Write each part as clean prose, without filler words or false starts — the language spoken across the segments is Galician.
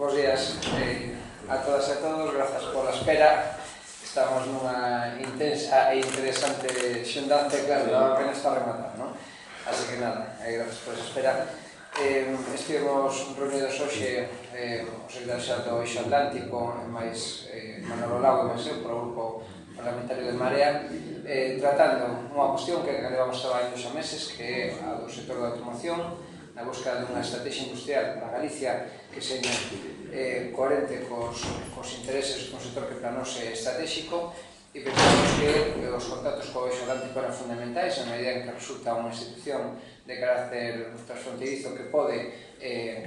Bos días a todas e a todos, grazas pola espera. Estamos nunha intensa e interesante xundanza, claro, apenas está a rematar, non? Así que nada, grazas por esa espera. Estivemos reunidos hoxe o secretario xeral do Eixo Atlántico, máis Manolo Lago e máis eu, para o grupo parlamentario de Marea, tratando unha cuestión que levamos traballando xa meses, que é a do sector da automoción, na busca dunha estrategia industrial para Galicia que seña coherente cos intereses dun sector que para nós é estratégico, e pensamos que os contactos co Eixo Atlántico eran fundamentais na medida en que resulta unha institución de carácter transfronterizo que pode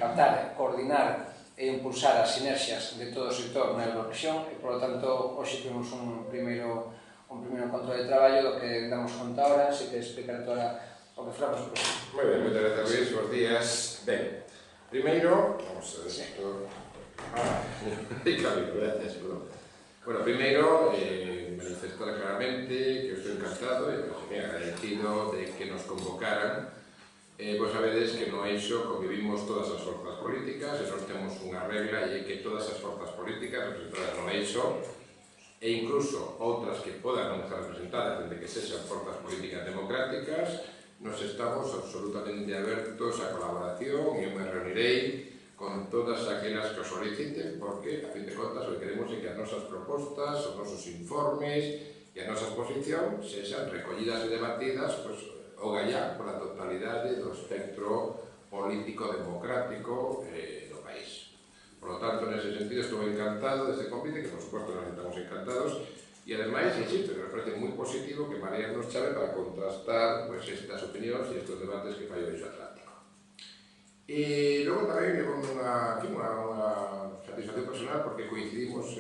captar, coordinar e impulsar as sinerxias de todo o sector na Eurorrexión, e, por lo tanto, hoxe temos un primeiro encontro de traballo do que damos conta ahora, así que explicar toda o que falamos por aquí. Moi ben, moitas grazas, Luis, bons días. Ben, primeiro, vamos a ver isto. Gracias, perdón. Bueno, primeiro, manifestar claramente que estou encantado e moi agradecido de que nos convocaran. Vos sabedes que no Eixo convivimos todas as forzas políticas e nós temos unha regla e é que todas as forzas políticas representadas no Eixo e incluso outras que podan non estar representadas dende que sexan forzas políticas democráticas, nos estamos absolutamente abertos á colaboración e eu me reunirei con todas aquelas que os soliciten porque, a fin de contas, o que queremos é que as nosas propostas, os nosos informes e as nosas posicións sexan recollidas e debatidas o gallá pola totalidade do espectro político democrático do país. Por lo tanto, nese sentido, estou encantado deste convite, que por suposto nos estamos encantados. E, ademais, insisto, que nos parece moi positivo que Marea nos chave para contrastar estas opinións e estes debates que fai o Eixo Atlántico. E logo tamén levo unha satisfacción personal porque coincidimos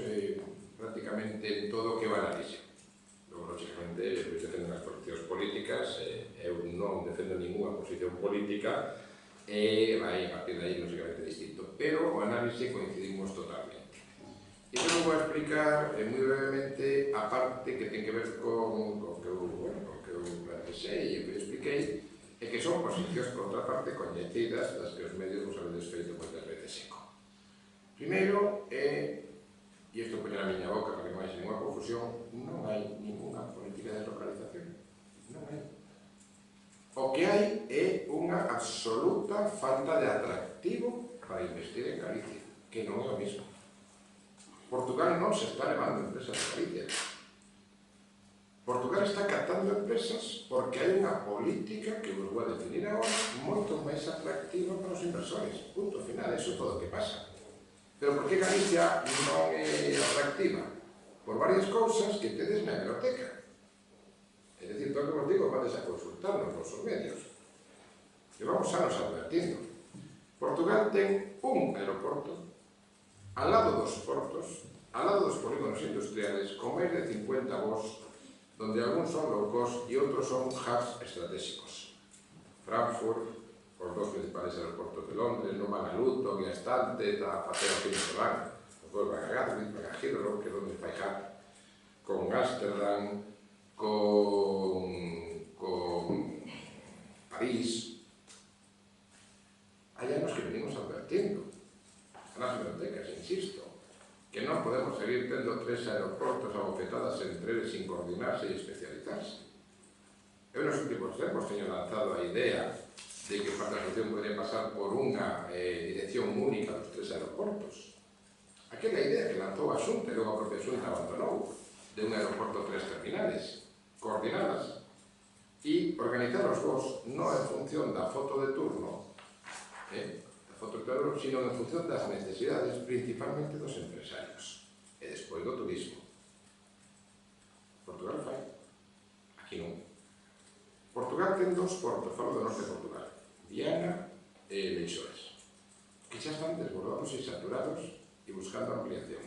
prácticamente en todo o que va na lixo. Logo, lógicamente, Luis defende unhas posicións políticas, eu non defendo ninguna posición política, e vai a partir de aí, lógicamente, distinto. Pero o análise coincidimos totalmente. E eu vou explicar moi brevemente a parte que ten que ver con o que eu planexei e o que eu expliquei, e que son posicións, por outra parte, coñecidas das que os medios vos habedes feito moitas veces eco. Primeiro, e isto poño na miña boca para que non haxe ninguna confusión, non hai ninguna política de localización. Non hai. O que hai é unha absoluta falta de atractivo para investir en Galicia, que non é o mismo. Portugal non se está levando empresas de Galicia. Portugal está captando empresas porque hai unha política que vos vou a definir agora moito máis atractiva para os inversores. Punto final, eso é todo o que pasa. Pero por que Galicia non é atractiva? Por varias cousas que tedes na hemeroteca. É dicir, todo o que vos digo vades a consultar nos vosos medios. Llevamos anos advertindo. Portugal ten un aeroporto al lado dos portos, al lado dos polígonos industriales, con máis de 50 voos, donde algúns son low cost e outros son hubs estratégicos. Frankfurt, os dos principales aeroportos de Londres, non van a Luton e a Estante, a facer o que se van, os dos van a Gatwick, van a Heathrow, que é onde fai hub, con Ámsterdam, con París. Hai anos que venimos advertindo nas bibliotecas, insisto, que non podemos seguir tendo 3 aeroportos abofetadas entre eles sin coordinarse e especializarse. Eu nos últimos tempos teño lanzado a idea de que a transición podría pasar por unha dirección única dos 3 aeroportos. Aquela idea que lanzou a Xunta e logo a propia Xunta abandonou, de un aeroporto 3 terminales, coordinadas, e organizar os voos non en función da foto de turno, sino en función das necesidades, principalmente dos empresarios, e despois do turismo. Portugal fai, aquí non. Portugal ten 2 portos, falo do norte de Portugal, Viana e Leixões, que xa están desbordados e saturados e buscando ampliación.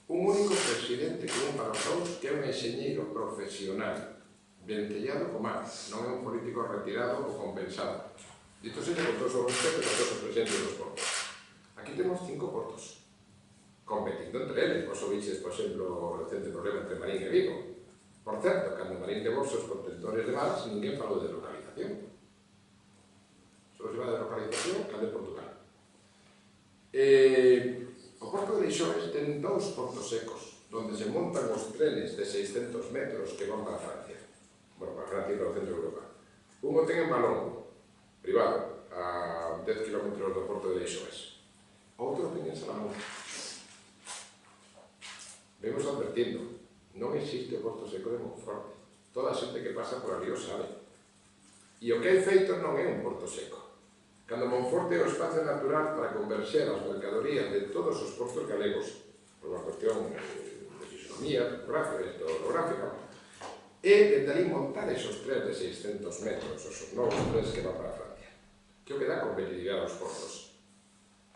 Un único presidente que un para os dous, que é un enxeñeiro profesional, vencellado co mar, non é un político retirado ou compensado. Dito seja, con todos os respetos a todos os presidentes dos portos. Aquí temos 5 portos, competindo entre eles. Vos ouviches, por exemplo, o recente problema entre Marín e Vigo. Por certo, cando Marín de os contentores de malas, ninguén falou de localización. Só se va de localización, cando de Portugal. Eixores ten 2 portos secos, donde se montan os trenes de 600 metros que van para Francia. Bueno, para Francia e para o centro de Europa. Uno ten en Malón, privado, a 10 km do porto de Eixores. Outro ten en Salamanca. Vemos advertindo, non existe o porto seco de Monforte. Toda a xente que pasa por ali o sabe. E o que hai feito non é un porto seco. Cando Monforte é o espacio natural para converxer as mercadorías de todos os portos galegos, por unha cuestión de fisonomía, orográfica, e dende ali montar esos trenes de 600 metros, os novos trenes que van para Francia, que o que dá competitividade aos portos.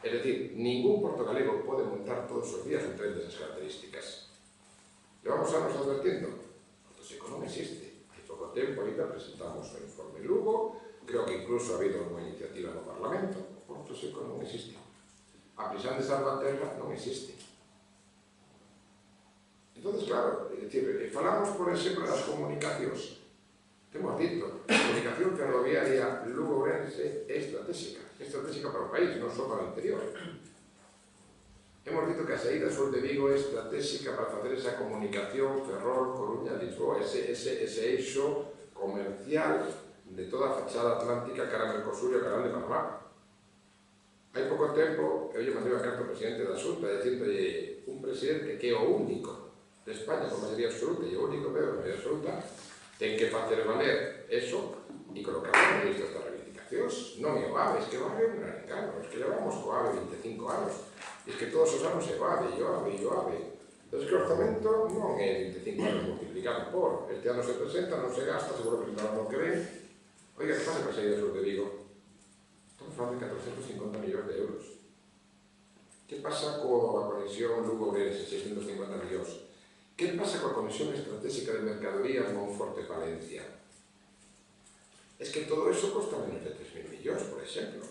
É dicir, ningún porto galego pode montar todos os días un tren desas características. Levamos anos advertindo, porto seco non existe. Hai pouco tempo ainda presentamos o informe Lugo. Creo que incluso ha habido unha iniciativa no Parlamento. O porto seco non existe. A prisión de Salvaterra non existe. Entón, claro, falamos, por exemplo, das comunicacións. Temos dito, a comunicación ferroviaria lugo-ourense é estratégica para o país, non só para o interior. Hemos dito que a saída sur de Vigo é estratégica para facer esa comunicación Ferrol-Coruña-Lisboa, ese eixo comercial de toda a fachada atlántica cara a Mercosur e o canal de Panamá. Hai pouco tempo, eu lle mandei unha carta ao presidente da Xunta dicíndolle un presidente que é o único de España con maioría absoluta e o único veo con maioría absoluta ten que facer valer eso e colocar no ministro estas reivindicacións. Non é o AVE, es que o AVE é un gran engano, es que levamos co AVE 25 anos, es que todos os anos é o AVE, e o AVE, e o AVE. Entón, que o orzamento non é 25 anos multiplicado por, este ano se presenta, non se gasta, seguro que no ano que ven. Oiga, que pasa con a saída sur de Vigo? Estamos falando de 450 millóns de euros. Que pasa coa conexión Lugo-Ourense, 650 millóns? Que pasa coa conexión estratégica de mercadorías Monforte-Palencia? Es que todo eso costa menos de 3.000 millóns, por exemplo.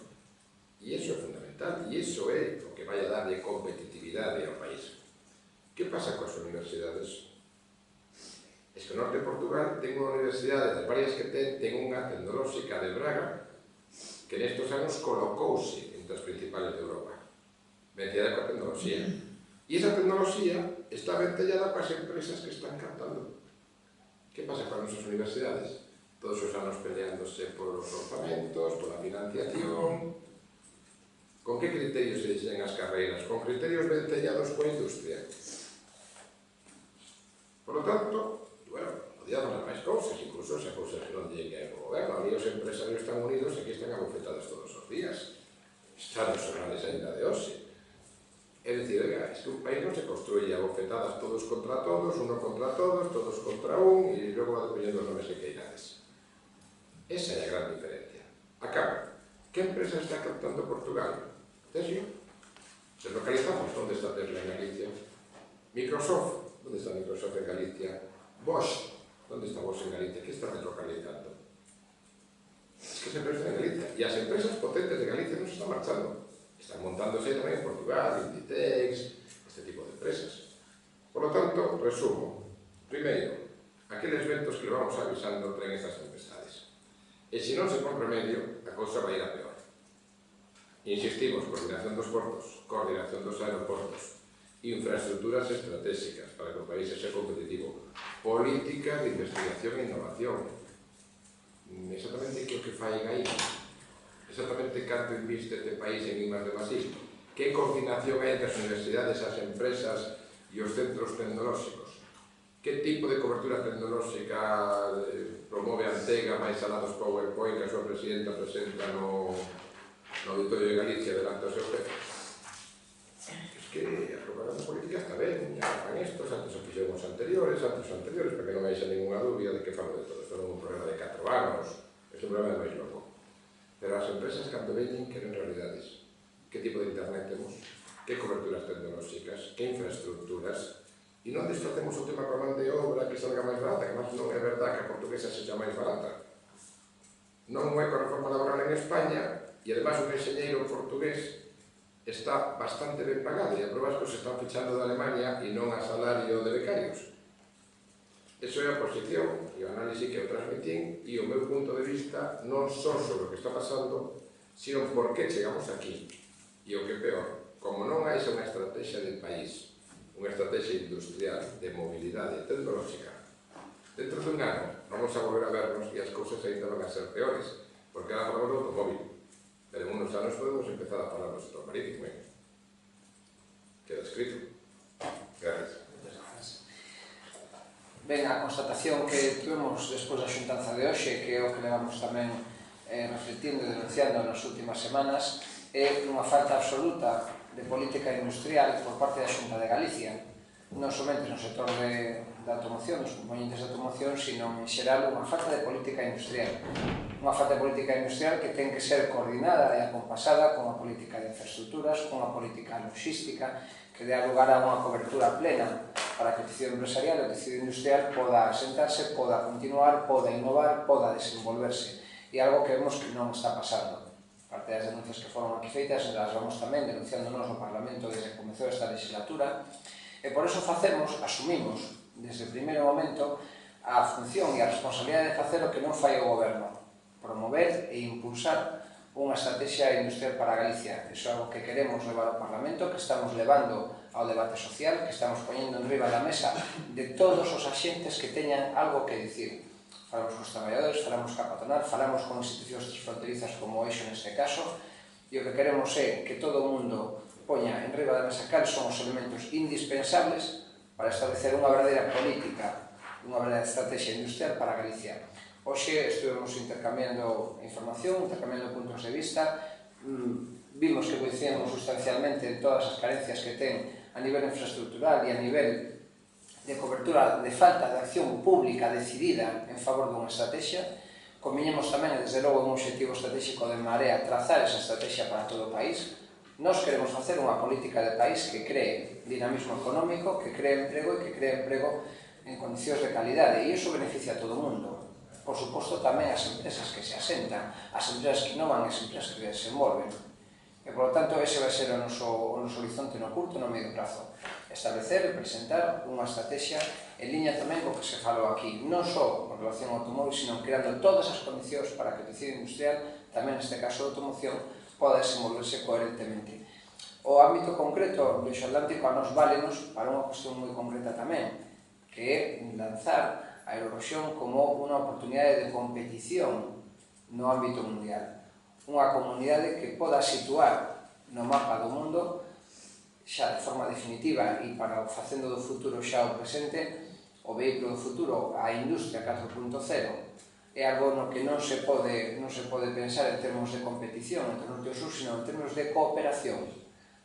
E iso é fundamental, e iso é o que vai a darle competitividade ao país. Que pasa coas universidades? Es que o norte de Portugal ten unha universidade, das varias que ten unha tecnolóxica de Braga que nestos anos colocouse entre as principales de Europa. Vencida coa tecnoloxía. E esa tecnoloxía está ventellada para as empresas que están captando. Que pasa con as nosas universidades? Todos os anos peleándose por os orzamentos, por a financiación. Con que criterios se dixen as carreiras? Con criterios ventellados coa industria. Por lo tanto, podía dar máis cousas, incluso esa cousa que non llegue ao goberno. Ali os empresarios están unidos e aquí están abofetados todos os días. Están os xornales ainda de hoxe. É dicir, es que un país non se construye abofetadas todos contra todos, uno contra todos contra un, e logo va dependendo os nomes que queirades. Esa é a gran diferencia. Acaba. Que empresa está captando Portugal? Tesla. Deslocalizamos. Onde está Tesla en Galicia? Microsoft. Onde está Microsoft en Galicia? Bosch. Onde está Bosch en Galicia? Que está deslocalizando? Es que se empresa en Galicia. E as empresas potentes de Galicia non se están marchando. Están montándose tamén en Portugal, Inditex, este tipo de empresas. Por lo tanto, resumo. Primeiro, aqueles ventos que le vamos avisando traen estas tempestades. E se non se pon remedio, a cousa vai ir a peor. Insistimos, coordinación dos portos, coordinación dos aeroportos, infraestructuras estratégicas para que o país sexa competitivo, política de investigación e innovación. Exactamente que o que fai aí, exactamente canto inviste este país en I+D+I, que coordinación hai entre as universidades, as empresas e os centros tecnolóxicos, que tipo de cobertura tecnolóxica promove Antega máis alá dos PowerPoint que a súa presidenta presenta no Auditorio de Galicia delante do seu jefe. Es que a propaganda política está ben, ya fan estos, antes o fixeron os anteriores, para que non haixa ninguna dúbida de que falo de todo. Isto non é un problema de 4 anos, é un problema de máis loco. Pero as empresas, cando veñen, queren realidades. Que tipo de internet temos? Que coberturas tecnolóxicas? Que infraestructuras? E non desfacemos o tema coa man de obra que salga máis barata, que máis non é verdad que a portuguesa sexa máis barata. Non é coa reforma laboral en España, e además un enxeñeiro portugués está bastante ben pagado, e a probas que se están fichando de Alemania e non a salario de becarios. Eso é a posición e o análisis que eu transmitín, e o meu punto de vista non só sobre o que está pasando, sino por que chegamos aquí. E o que é peor, como como non hai unha estrategia de país, unha estrategia industrial de mobilidade tecnolóxica, dentro dun ano vamos a volver a vernos e as cousas ainda van a ser peores, porque ahora falamos do automóvil, pero en unos anos podemos empezar a falar do sector marítimo. Queda escrito. Gracias. Ben, a constatación que tuvemos despois da xuntanza de hoxe, que é o que levamos tamén refletindo e denunciando nas últimas semanas, é unha falta absoluta de política industrial por parte da Xunta de Galicia, non somente no sector da automoción, dos componentes da automoción, sino en xeral unha falta de política industrial. Unha falta de política industrial que ten que ser coordinada e acompasada con unha política de infraestructuras, con unha política logística, que dé lugar a unha cobertura plena para que o tecido empresarial e o tecido industrial poda asentarse, poda continuar, poda innovar, poda desenvolverse. E algo que vemos que non está pasando. Parte das denuncias que foron aquí feitas, as vamos tamén denunciándonos no Parlamento desde que comezou esta legislatura, e por eso asumimos desde o primeiro momento a función e a responsabilidade de facer o que non fai o Goberno, promover e impulsar unha estrategia industrial para Galicia. Iso é algo que queremos levar ao Parlamento, que estamos levando ao debate social, que estamos poñendo en riba da mesa de todos os axentes que teñan algo que dicir. Falamos cos traballadores, falamos ca patronal, falamos con institucións transfronterizas como o Eixo neste caso, e o que queremos é que todo o mundo poña en riba da mesa cales son os elementos indispensables para establecer unha verdadeira política, unha verdadeira estrategia industrial para Galicia. Hoxe estuvemos intercambiando información, intercambiando puntos de vista, vimos que coincidimos sustancialmente en todas as carencias que ten a nivel infraestructural e a nivel de cobertura de falta de acción pública decidida en favor dunha estrategia. Conviñemos tamén, desde logo, un objetivo estratégico de Marea, trazar esa estrategia para todo o país. Nós queremos facer unha política de país que cree dinamismo económico, que cree emprego e que cree emprego en condicións de calidade, e iso beneficia a todo o mundo. Por suposto, tamén as empresas que se asentan, as empresas que innovan, as empresas que desenvolven. E, por lo tanto, ese vai ser o noso horizonte no curto e no medio prazo. Establecer e presentar unha estrategia en liña tamén co que se falou aquí, non só con relación ao automóvil, sino creando todas as condicións para que o tecido industrial, tamén neste caso de automoción, poda desenvolverse coherentemente. O ámbito concreto do Eixo Atlántico a nos válenos para unha cuestión moi concreta tamén, que é lanzar a Eurorrexión como unha oportunidade de competición no ámbito mundial. Unha comunidade que poda situar no mapa do mundo, xa de forma definitiva e para facendo do futuro xa o presente, o vehículo do futuro, a industria 4.0, é algo no que non se pode pensar en termos de competición entre o norte e o sur, sino en termos de cooperación.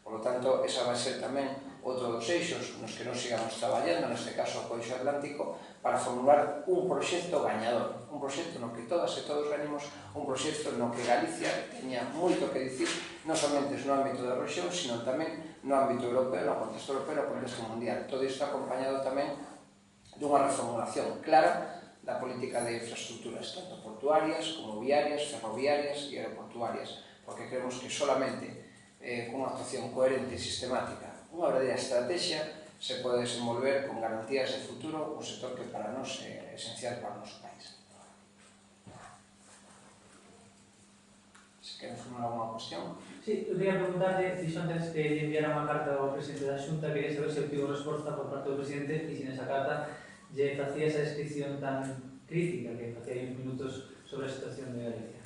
Por lo tanto, esa vai ser tamén outro dos eixos nos que nos sigamos traballando, neste caso o Eixo Atlántico, para formular un proxecto gañador, un proxecto no que todas e todos ganemos, un proxecto no que Galicia teña moito que dicir, non somente no ámbito da rexión, sino tamén no ámbito europeo, no contexto europeo, no contexto mundial. Todo isto acompañado tamén dunha reformulación clara da política de infraestructuras, tanto portuarias como viarias, ferroviarias e aeroportuarias, porque creemos que solamente con unha actuación coherente e sistemática, unha verdadeira estrategia, se pode desenvolver con garantías de futuro un sector que para nós é esencial para o noso país. Se queren formular alguna cuestión? Sí, eu queria preguntarle, dixo antes que lle enviara unha carta ao presidente da Xunta, quería saber se obtivo resposta por parte do presidente e se nesa carta lle facía esa descripción tan crítica que facía aí uns minutos sobre a situación de Galicia.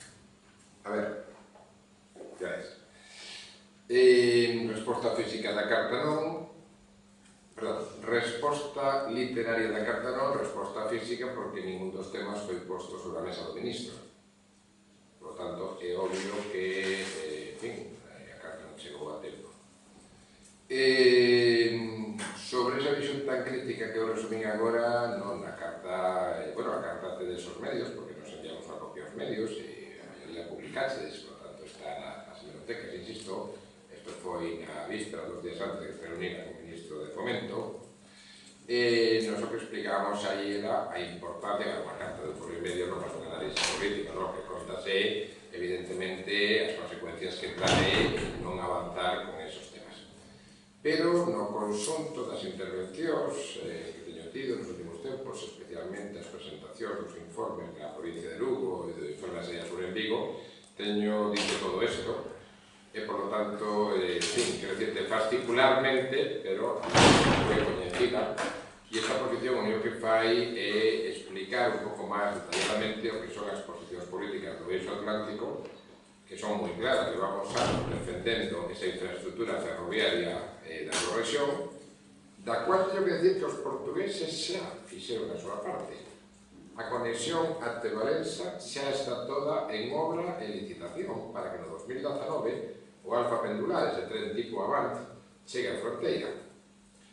A ver, ya es. Resposta física da carta non, perdón, resposta literaria da carta non, resposta física porque ningún dos temas foi posto sobre a mesa do ministro. Por lo tanto, é obvio que, en fin, a carta non chegou a tempo. Sobre esa visión tan crítica que eu resumín agora, non, a carta, bueno, a carta tedes os medios, porque nos enviamos unha copia aos medios e a maioría publicaxedes, por lo tanto, está nas bibliotecas, insisto. Isto foi na víspera, 2 días antes de que se reunira con o ministro de Fomento. Nos o que explicábamos aí era a importancia de unha carta de por medio non para un análisis político, no? Que contase, evidentemente, as consecuencias que trae non avanzar con esos temas. Pero no conxunto das intervencións que teño tido nos últimos tempos, especialmente as presentacións dos informes da provincia de Lugo e do informe da Sella Sur en Vigo, teño dito todo isto. E, por lo tanto, quero dicirte, particularmente, pero foi coñecida, e esa posición o único que fai é explicar un pouco máis detalladamente o que son as posicións políticas do eixo atlántico, que son moi claras, que vamos a defendendo esa infraestructura ferroviaria da Eurorrexión, da cual teño que decir que os portugueses xa fixeron a súa parte. A conexión até Valença xa está toda en obra e licitación para que no 2019 o Alfa Pendular, ese tren tipo Avant, chegue a fronteira.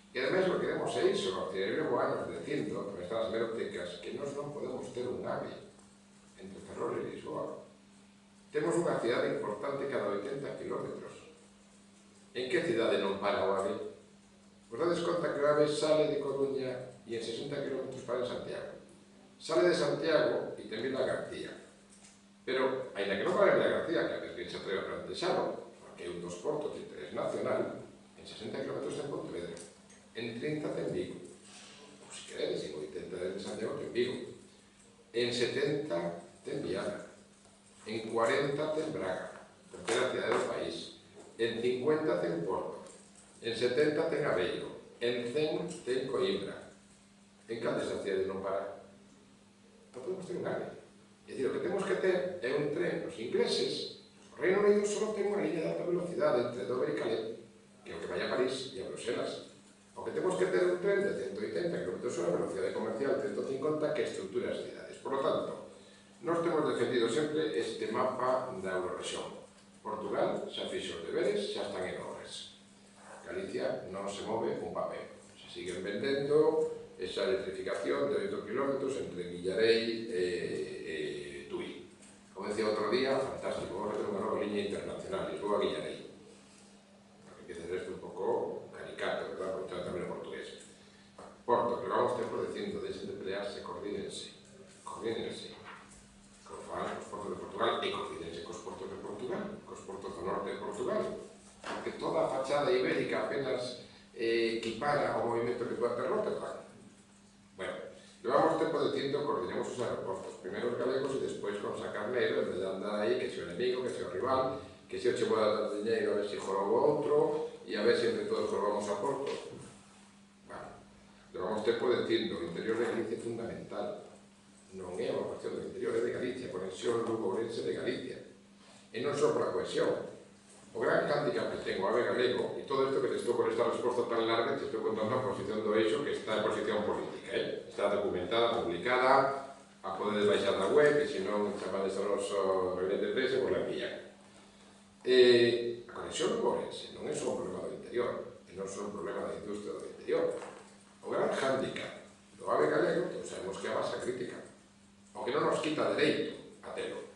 E ademais o que queremos é iso, porque levo anos dicindo, con estas hemerotecas, que nós non podemos ter un AVE entre Ferrol e Lisboa. Temos unha cidade importante cada 80 kilómetros. En que cidade non para o AVE? Vos dades conta que o AVE sale de Coruña e en 60 kilómetros para en Santiago. Sale de Santiago e ten Vila García. Pero, ainda que non para Vila García, que a ver que se atreve a plantexalo, porque é un dos portos de interés nacional, en 60 kilómetros ten Pontevedra, en 30 ten Vigo. Ou se queredes, en 80 de Santiago ten Vigo. En 70 ten Viana. En 40 ten Braga, terceira cidade do país. En 50 ten Porto. En 70 ten Aveiro. En 100 ten Coimbra. En cal desas cidades non para? Non podemos ter un AVE. É dicir, o que temos que ter é un tren. Os ingleses, o Reino Unido só ten unha liña de alta velocidade entre Dover e Calais, que é o que vai a París e a Bruselas. O que temos que ter un tren de 180 km/h, velocidade comercial 150, que estrutura as cidades. Por lo tanto, nós temos defendido sempre este mapa da Eurorrexión. Portugal xa fixo os deberes, xa están en obras. Galicia non se move un papel. Se siguen vendendo esa electrificación de 8 km entre Villarei e Tui. Como decía outro día, fantástico, vamos a ter unha nova liña internacional, Lisboa-Villarei. Para que empiece esto un pouco caricato, verdad? Porque tamén en portugués. Porto, que vamos tempo dicindo, deixen de pelearse, coordínense. Coordínense. Como fan os portos de Portugal e coordínense cos portos de Portugal, cos portos do norte de Portugal. Porque toda a fachada ibérica apenas equipara ao movimento que pode ter Rotterdam. Bueno, levamos tempo dicindo coordinemos os aeroportos, primeiro os galegos e despois con sacarneiro, en vez de andar aí que se o enemigo, que se o rival, que se o che vou dar dinheiro a ver se jorobo outro e a ver se entre todos jorobamos a Porto. Bueno, levamos tempo dicindo o interior de Galicia é fundamental, non é unha cuestión do interior, é de Galicia, conexión Lugo-Ourense de Galicia, e non só para a cohesión. O gran hándicap que ten o AVE galego, e todo isto que te estou con esta resposta tan larga, te estou contando a posición do eixo que está en posición política, está documentada, publicada, a poder baixar da web, e se non chamades ao noso reunión de prensa, pois la envían. A conexión Lugo-Ourense non é só un problema do interior, e non só un problema da industria do interior. O gran hándicap do AVE galego, todos sabemos que é a masa crítica, o que non nos quita dereito a telo.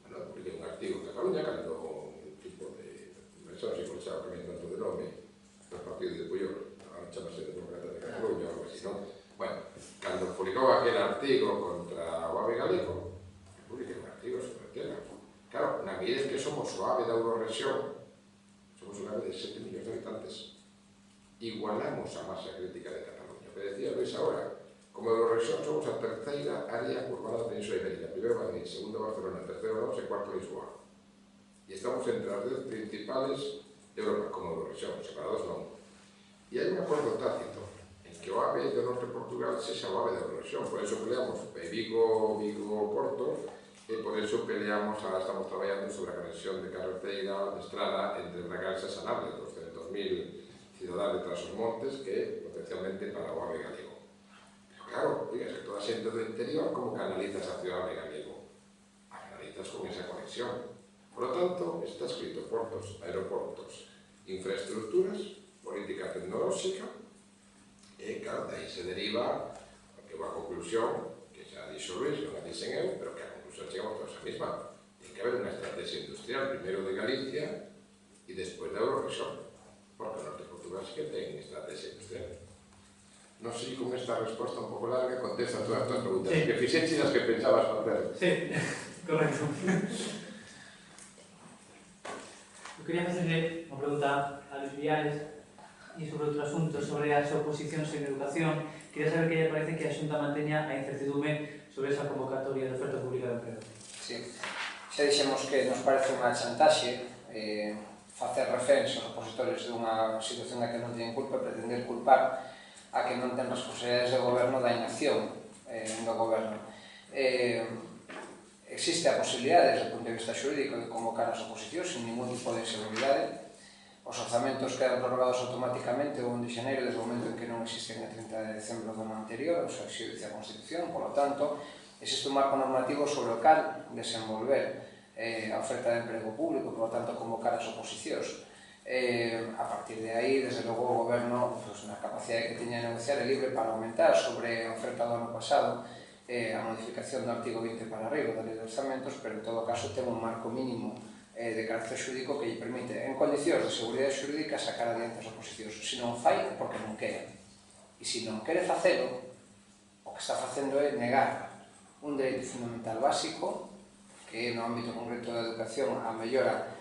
Bueno, publiquei un artigo en Cataluña cando non sei como xa cambiando tanto de nome do partido de Puyol, agora chamase Demócrata de Cataluña ou algo así, non? Bueno, cando publicou aquel artigo contra o AVE galego, publiquei un artigo sobre o tema. Claro, na medida que somos o AVE da Eurorrexión, somos un AVE de 7 millóns de habitantes, igualamos a masa crítica de Cataluña. Que decía Luis ahora, como Eurorrexión somos a terceira área urbana da Península Ibérica, primeiro Madrid, segundo Barcelona, terceiro Londres e cuarto Lisboa. E estamos entre as 10 principales de Europa, como Eurorrexión, separados non. E hai un acordo tácito en que o AVE do norte de Portugal sexa o AVE da Eurorrexión, por eso peleamos Vigo-Porto, e por eso peleamos, ahora estamos traballando sobre a conexión de carretera, de estrada, entre Bragança e Sanabria, 200.000 ciudadanos de Trás-os-Montes, que é potencialmente para o AVE galego. Pero claro, digas que toda a xente do interior, como canalizas a cidade galego? A canalizas con esa conexión. Por lo tanto, está escrito portos, aeroportos, infraestructuras, política tecnolóxica, e claro, de aí se deriva que a conclusión, que xa dixo Luis, non a dixen eu, pero que a conclusión chegamos todos a mesma. Ten que haber unha estrategia industrial, primeiro de Galicia e despois da Eurorrexión, porque o norte de Portugal sí que ten estrategia industrial. Non sei con esta resposta un pouco larga contesta todas as tuas preguntas, sí. Que fixeches as que pensabas facer. Sí, correcto. Eu quería facerle unha pregunta a Luis Villares e sobre outro asunto, sobre as oposicións en educación. Quería saber que lle parece que a Xunta manteña a incertidume sobre esa convocatoria de oferta pública de emprego. Sí, xa dixemos que nos parece unha chantaxe facer reféns aos opositores dunha situación na que non teñen culpa e pretender culpar a que non ten responsabilidades de goberno da inacción do goberno. Existe a posibilidade, desde o punto de vista xurídico, de convocar as oposicións sin ningún tipo de inseguridade. Os orzamentos quedan prorrogados automáticamente o 1 de xaneiro desde o momento en que non existen a 30 de decembro do ano anterior, o sea, existe a Constitución, por lo tanto, existe un marco normativo sobre o cal desenvolver a oferta de emprego público, por lo tanto, convocar as oposicións. A partir de aí, desde logo, o goberno, na capacidade que teña de negociar, é libre para aumentar sobre a oferta do ano pasado a modificación do artigo 20 para arriba da Lei de Orzamentos, pero en todo caso ten un marco mínimo de carácter xurídico que lle permite, en condicións de seguridade xurídica, sacar adiante as oposicións. Se non fai, é porque non quere. E se non quere facelo, o que está facendo é negar un dereito fundamental básico, que é no ámbito concreto da educación a mellora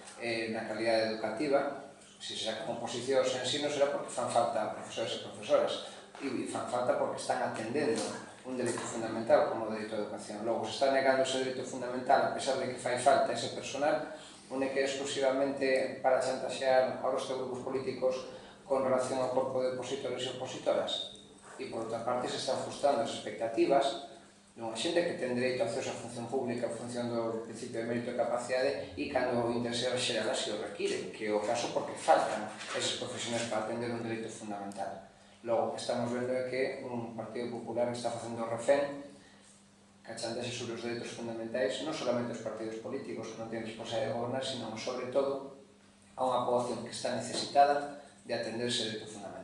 na calidade educativa. Se se sacan oposicións en ensino será porque fan falta profesores e profesoras, e fan falta porque están atendendo un dereito fundamental como o dereito á educación. Logo, se está negando ese dereito fundamental, a pesar de que fai falta ese personal, única e exclusivamente para chantaxear aos resto de grupos políticos con relación ao corpo de opositores e opositoras. E, por outra parte, se están frustrando as expectativas dunha xente que ten dereito a acceso á función pública en función do principio de mérito e capacidade e cando o interese xeral así o require, que é o caso porque faltan eses profesionais para atender un dereito fundamental. Logo, o que estamos vendo é que un Partido Popular está facendo refén cachándose sobre os dereitos fundamentais, non solamente os partidos políticos que non teñen responsabilidade de gobernar, sino, sobre todo, a unha poboación que está necesitada de atender ese dereito fundamental.